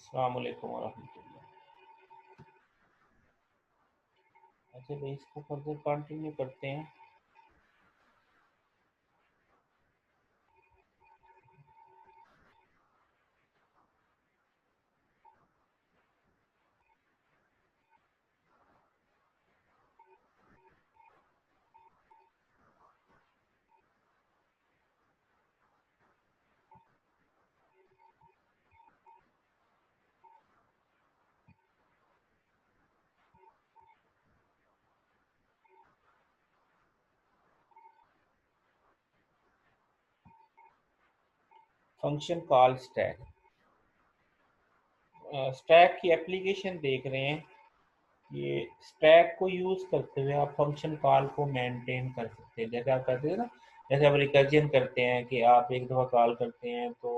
अस्सलाम वालेकुम वरहमतुल्लाह। अच्छा भाई, इसको फर्दर कंटिन्यू करते हैं। Function call stack. स्टैक की एप्लीकेशन देख रहे हैं। ये स्टैक को यूज़ करते हुए आप फंक्शन कॉल को मेंटेन कर सकते हैं। जैसे आप करते हैं ना, जैसे आप रिकर्जन करते हैं कि आप एक दफ़ा कॉल करते हैं तो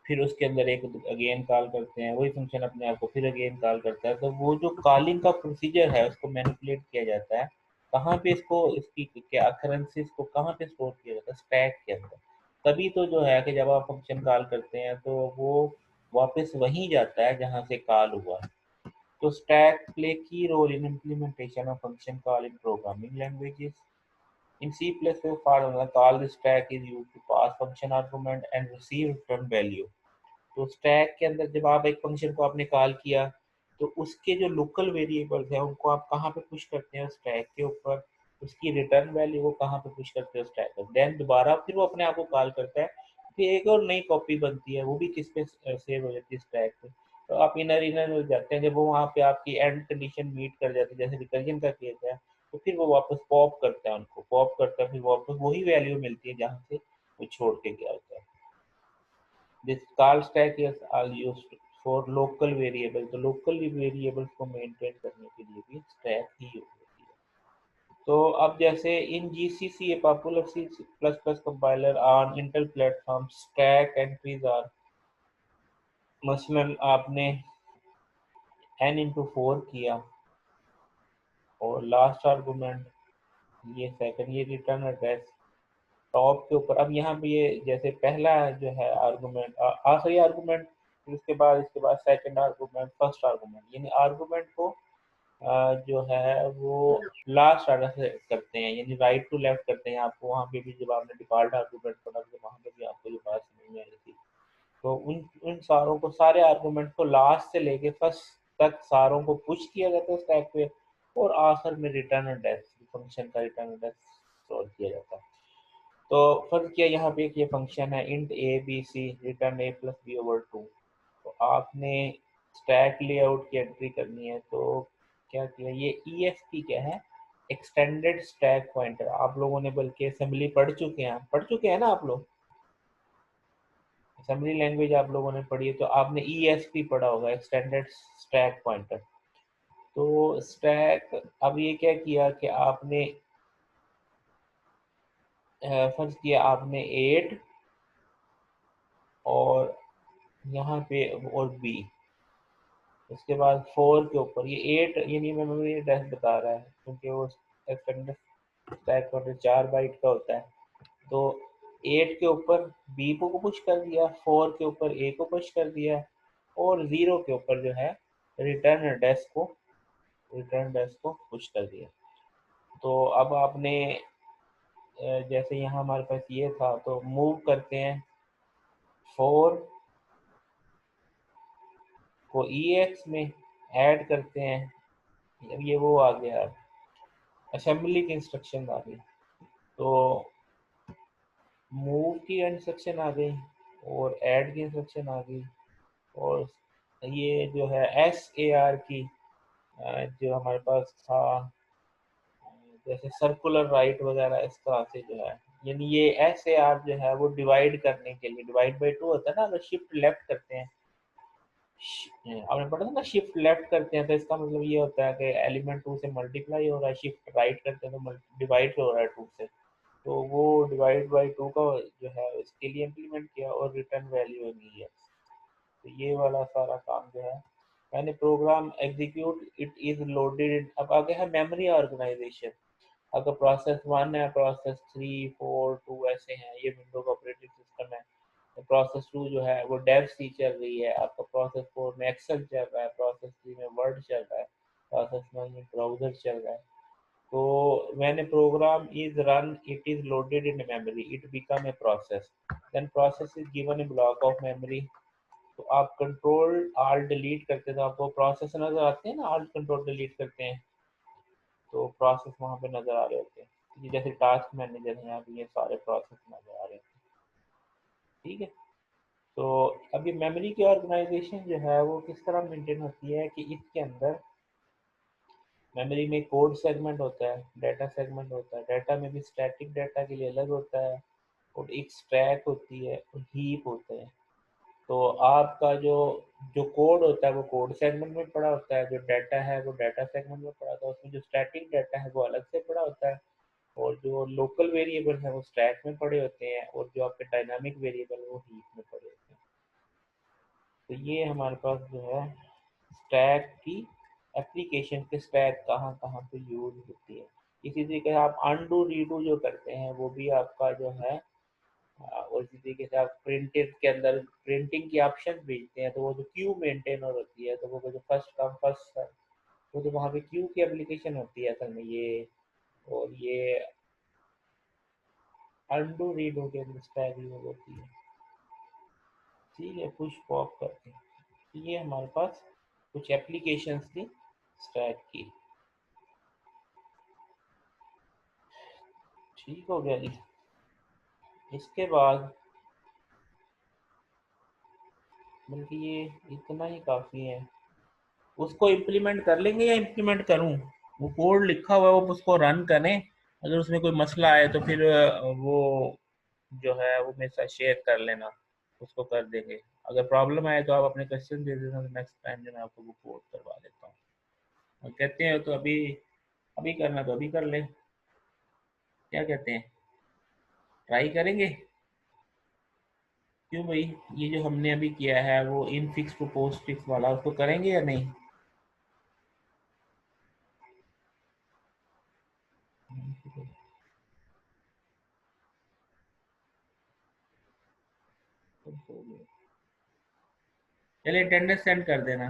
फिर उसके अंदर एक अगेन कॉल करते हैं, वही फंक्शन अपने आप को फिर अगेन कॉल करता है। तो वो जो कॉलिंग का प्रोसीजर है उसको मैनिपुलेट किया जाता है। कहाँ पे इसको, इसकी क्या अकरेंसेस को कहाँ पे स्टोर किया जाता है? स्टैक के अंदर। तभी तो जो है कि जब आप फंक्शन कॉल करते हैं तो वो वापस वहीं जाता है जहाँ से कॉल हुआ है। तो stack play key role in implementation of function call in programming languages. In C++, formula call the stack is used to pass function argument and receive return value। तो स्टैक के अंदर जब आप एक फंक्शन को आपने कॉल किया तो उसके जो लोकल वेरिएबल्स हैं उनको आप कहाँ पे पुश करते हैं? स्टैक के ऊपर। उसकी रिटर्न वैल्यू को कहाँ पे पुश करते हो? स्टैक पर। देन दोबारा फिर वो अपने आप को कॉल करता है। फिर एक और नई कॉपी बनती है, वो भी किस पे सेव हो जाती है? स्टैक पे। तो आप इनर इनर हो जाते हैं। जब वो वहाँ पे आपकी एंड कंडीशन मीट कर जाती है, जैसे रिकर्जन का केस है, तो फिर वो वापस पॉप करता है, उनको पॉप करता है, फिर वापस वही वैल्यू मिलती है जहाँ से वो छोड़ के गया होता है। This call stack is all used for local variable। तो लोकल वेरिएबल्स को मेंटेन करने के लिए भी स्टैक ही यूज होती है। तो अब जैसे in GCC, a popular C plus plus compiler on Intel platform, stack entries are, मसलन आपने n इंटू 4 किया और लास्ट आर्गुमेंट ये सेकंड, ये रिटर्न एड्रेस टॉप के ऊपर। अब यहाँ पे ये जैसे पहला जो है आर्गुमेंट, आखिरी आर्गुमेंट, फिर इसके बाद सेकंड आर्गुमेंट, फर्स्ट आर्गुमेंट, यानी आर्गुमेंट को जो है वो लास्ट ऑर्डर से करते हैं, यानी राइट टू लेफ्ट करते हैं। आपको वहाँ पे भी जब आपने डिफॉल्ट आर्गुमेंट पढ़ा तो वहाँ पे भी आपको ये बात समझ में आई थी। तो उन उन सारों को, सारे आर्गुमेंट को लास्ट से लेके फर्स्ट तक सारों को पुश किया जाता है स्टैक पे, और आखिर में रिटर्न एड्रेस, फंक्शन का रिटर्न एड्रेस स्टोर किया जाता है। तो फर्ज किया यहाँ पे एक ये फंक्शन है int A B C return A plus B over two. तो आपने स्टैक लेआउट की एंट्री करनी है, तो क्या किया? ये ई एस पी क्या है? Extended stack pointer. आप लोगों ने बल्कि असेंबली पढ़ चुके हैं ना आप लोग? असेंबली लैंग्वेज आप लोगों ने पढ़ी है तो आपने ई एस पी पढ़ा होगा, एक्सटेंडेड स्टैक पॉइंटर। तो स्टैक, अब ये क्या किया कि आपने फर्ज किया आपने 8 और यहाँ पे और बी, उसके बाद 4 के ऊपर ये 8, यानी मेमोरी एड्रेस बता रहा है क्योंकि वो एक्सटेंडेड स्टैक पॉइंटर 4 बाइट का होता है। तो 8 के ऊपर बी को पुश कर दिया, 4 के ऊपर ए को पुश कर दिया, और 0 के ऊपर जो है रिटर्न एड्रेस को पुश कर दिया। तो अब आपने जैसे यहाँ हमारे पास ये था तो मूव करते हैं 4 को ई एक्स में ऐड करते हैं। अब ये वो आ गया, असेंबली की इंस्ट्रक्शन आ गई। तो मूव की इंस्ट्रक्शन आ गई और ऐड की इंस्ट्रक्शन आ गई, और ये जो है एस ए आर की जो हमारे पास था, जैसे सर्कुलर राइट वगैरह, इस तरह से जो है, यानी ये एस ए आर जो है वो डिवाइड करने के लिए, डिवाइड बाई टू होता है ना, अगर शिफ्ट लेफ्ट करते हैं, आपने पढ़ा था ना, शिफ्ट लेफ्ट करते हैं तो इसका मतलब ये होता है कि एलिमेंट 2 से मल्टीप्लाई हो रहा है, शिफ्ट राइट करते हैं तो डिवाइड हो रहा है 2 से। तो वो डिवाइड बाई 2 का जो है इसके लिए इम्प्लीमेंट किया, और रिटर्न वैल्यू है। तो ये वाला सारा काम जो है मैंने program execute it is loaded. अब आगे है मेमोरी ऑर्गेनाइजेशन। अगर प्रोसेस 1 है, प्रोसेस 3, 4, 2 ऐसे हैं, ये विंडोज ऑपरेटिंग सिस्टम है। प्रोसेस 2 जो है वो डेव सी चल रही है, आपका प्रोसेस 4 में एक्सेल चल रहा है, प्रोसेस 3 में वर्ड चल रहा है, प्रोसेस 9 में ब्राउज़र चल रहा है। तो when a program is run, it is loaded in memory, it become a process, then process is given a block of memory। तो आप कंट्रोल आल्ट डिलीट करते हैं तो आपको प्रोसेस नजर आते हैं ना, आल्ट कंट्रोल डिलीट करते हैं तो प्रोसेस वहाँ पे नजर आ रहे होते हैं। ये जैसे टास्क मैनेजर है, यहाँ पे ये सारे प्रोसेस नजर आ रहे हैं। ठीक है, तो अभी मेमोरी की ऑर्गेनाइजेशन जो है वो किस तरह मेंटेन होती है कि इसके अंदर मेमोरी में कोड सेगमेंट होता है, डाटा सेगमेंट होता है, डाटा में भी स्टैटिक डाटा के लिए अलग होता है, और एक स्टैक होती है और हीप होते हैं। तो आपका जो जो कोड होता है वो कोड सेगमेंट में पड़ा होता है, जो डाटा है वो डाटा सेगमेंट में पड़ा होता है, उसमें जो स्टैटिक डाटा है वो अलग से पड़ा होता है, और जो लोकल वेरिएबल है वो स्टैक में पड़े होते हैं, और जो आपके डायनामिक वेरिएबल वो हीप में पड़े होते हैं। तो ये हमारे पास जो है स्टैक की एप्लीकेशन के स्टैक कहाँ कहाँ पे यूज होती है। इसी तरीके से आप अनडू रीडू जो करते हैं वो भी आपका जो है और इसी तरीके से आप प्रिंटेड के अंदर प्रिंटिंग की ऑप्शन भेजते हैं तो वो जो क्यू मेंटेन होती है, तो वो जो फर्स्ट कम फर्स्ट सर्व, वो जो वहाँ पे क्यू की एप्लीकेशन होती है असल में ये, और ये अनडू रीडू के अंदर स्टैक यूज होती है। ठीक है, पुश पॉप करते हैं। ये हमारे पास कुछ एप्लीकेशंस थी स्टैक की। ठीक हो गया जी। इसके बाद बल्कि ये इतना ही काफ़ी है। उसको इम्प्लीमेंट कर लेंगे या इम्प्लीमेंट करूँ? वो कोड लिखा हुआ है, वो उसको रन करें, अगर उसमें कोई मसला आए तो फिर वो जो है वो मेरे साथ शेयर कर लेना, उसको कर देंगे। अगर प्रॉब्लम आए तो आप अपने क्वेश्चन दे देना, तो नेक्स्ट टाइम जो मैं आपको वो कोड करवा देता हूँ। और कहते हैं तो अभी अभी करना तो अभी कर लें, क्या कहते हैं, ट्राई करेंगे? क्यों भाई, ये जो हमने अभी किया है वो infix to postfix वाला, उसको करेंगे या नहीं? चलिए अटेंडेंस सेंड कर देना।